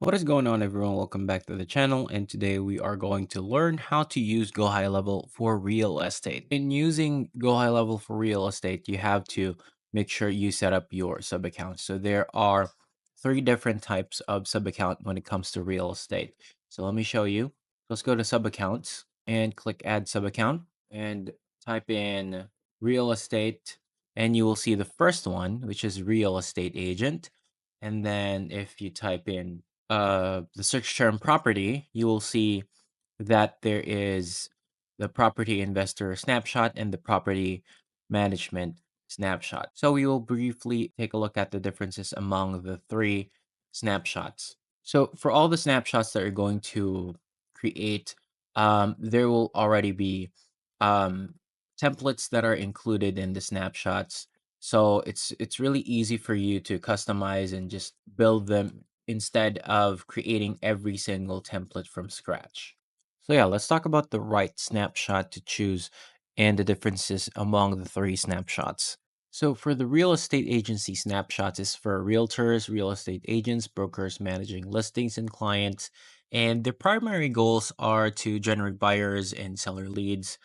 What is going on, everyone? Welcome back to the channel, and today we are going to learn how to use Go High Level for real estate. In using Go High Level for real estate, you have to make sure you set up your sub account. So there are three different types of sub account when it comes to real estate. So let me show you. Let's go to sub accounts and click add sub account and type in real estate, and you will see the first one, which is real estate agent. And then if you type in the search term property, you will see that there is the property investor snapshot and the property management snapshot. So we will briefly take a look at the differences among the three snapshots. So for all the snapshots that you're going to create, there will already be um, templates that are included in the snapshots. So it's really easy for you to customize and just build them instead of creating every single template from scratch. So yeah, let's talk about the right snapshot to choose and the differences among the three snapshots. So for the real estate agency snapshots is for realtors, real estate agents, brokers managing listings and clients, and their primary goals are to generate buyers and seller leads,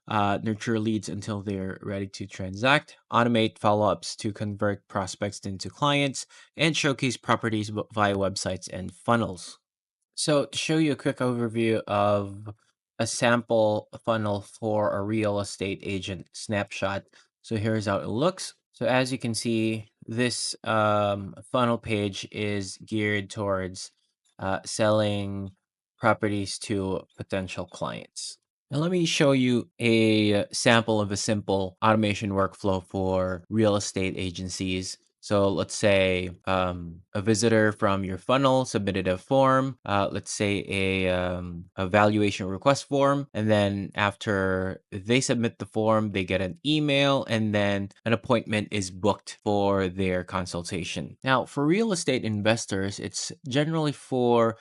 nurture leads until they're ready to transact, automate follow-ups to convert prospects into clients, and showcase properties via websites and funnels. So, to show you a quick overview of a sample funnel for a real estate agent snapshot. So, here's how it looks. So, as you can see, this funnel page is geared towards selling properties to potential clients. Now, let me show you a sample of a simple automation workflow for real estate agencies. So let's say a visitor from your funnel submitted a form, let's say a valuation request form, and then after they submit the form, they get an email, and then an appointment is booked for their consultation. Now, for real estate investors, it's generally for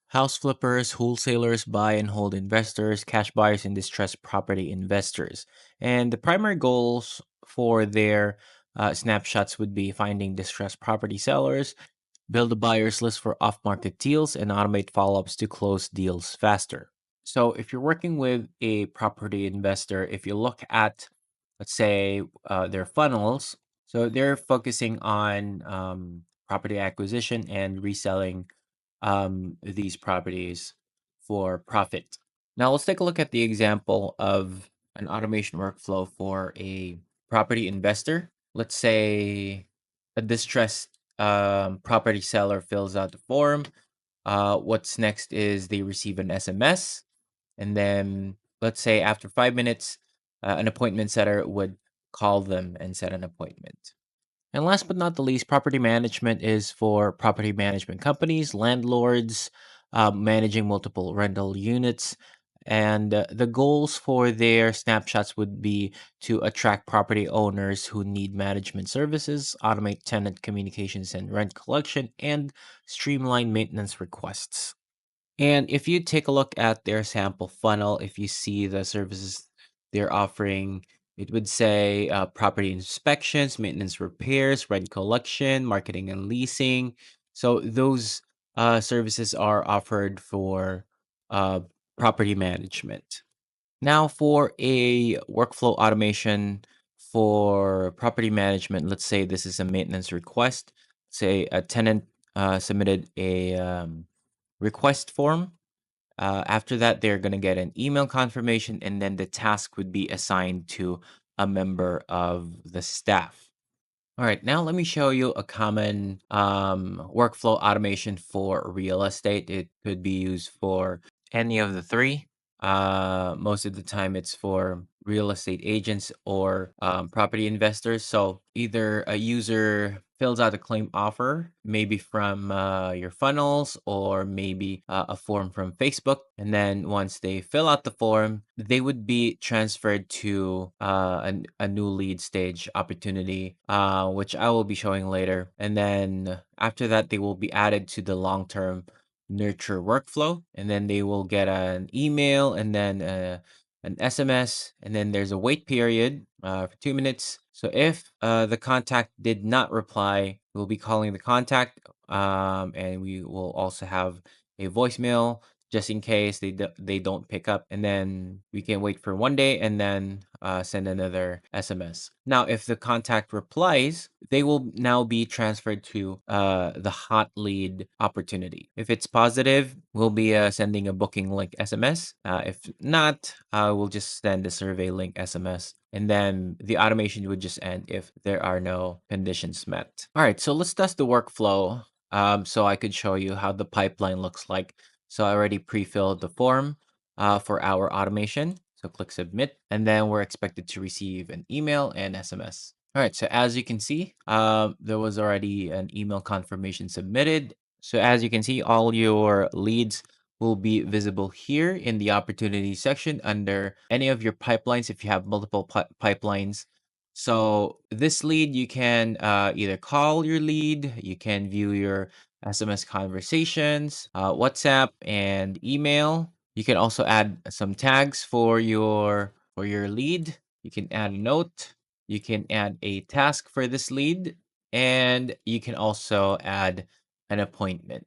house flippers, wholesalers, buy and hold investors, cash buyers, and distressed property investors. And the primary goals for their snapshots would be finding distressed property sellers, build a buyer's list for off market deals, and automate follow ups to close deals faster. So, if you're working with a property investor, if you look at, let's say, their funnels, so they're focusing on property acquisition and reselling these properties for profit. Now, let's take a look at the example of an automation workflow for a property investor. Let's say a distressed property seller fills out the form. What's next is they receive an SMS, and then let's say after 5 minutes, an appointment setter would call them and set an appointment. And last but not the least, property management is for property management companies, landlords, managing multiple rental units. And the goals for their snapshots would be to attract property owners who need management services, automate tenant communications and rent collection, and streamline maintenance requests. And if you take a look at their sample funnel, if you see the services they're offering, it would say property inspections, maintenance repairs, rent collection, marketing and leasing. So those services are offered for uh, property management. Now, for a workflow automation for property management, let's say this is a maintenance request. Say a tenant submitted a request form. After that, they're going to get an email confirmation, and then the task would be assigned to a member of the staff. All right, now let me show you a common workflow automation for real estate. It could be used for any of the three. Most of the time, it's for real estate agents or property investors. So either a user fills out a claim offer, maybe from your funnels or maybe a form from Facebook. And then once they fill out the form, they would be transferred to a new lead stage opportunity, which I will be showing later. And then after that, they will be added to the long term nurture workflow, and then they will get an email and then an SMS, and then there's a wait period for 2 minutes. So if the contact did not reply, we'll be calling the contact. and we will also have a voicemail just in case they don't pick up, and then we can wait for 1 day and then send another SMS. Now, if the contact replies, they will now be transferred to the hot lead opportunity. If it's positive, we'll be sending a booking link SMS. If not, we'll just send a survey link SMS, and then the automation would just end if there are no conditions met. All right, so let's test the workflow, so I could show you how the pipeline looks like. So I already pre-filled the form for our automation. So click submit, and then we're expected to receive an email and SMS. All right, so as you can see, there was already an email confirmation submitted. So as you can see, all your leads will be visible here in the opportunity section under any of your pipelines if you have multiple pipelines. So this lead, you can either call your lead, you can view your SMS conversations, WhatsApp, and email. You can also add some tags for your lead. You can add a note. You can add a task for this lead, and you can also add an appointment.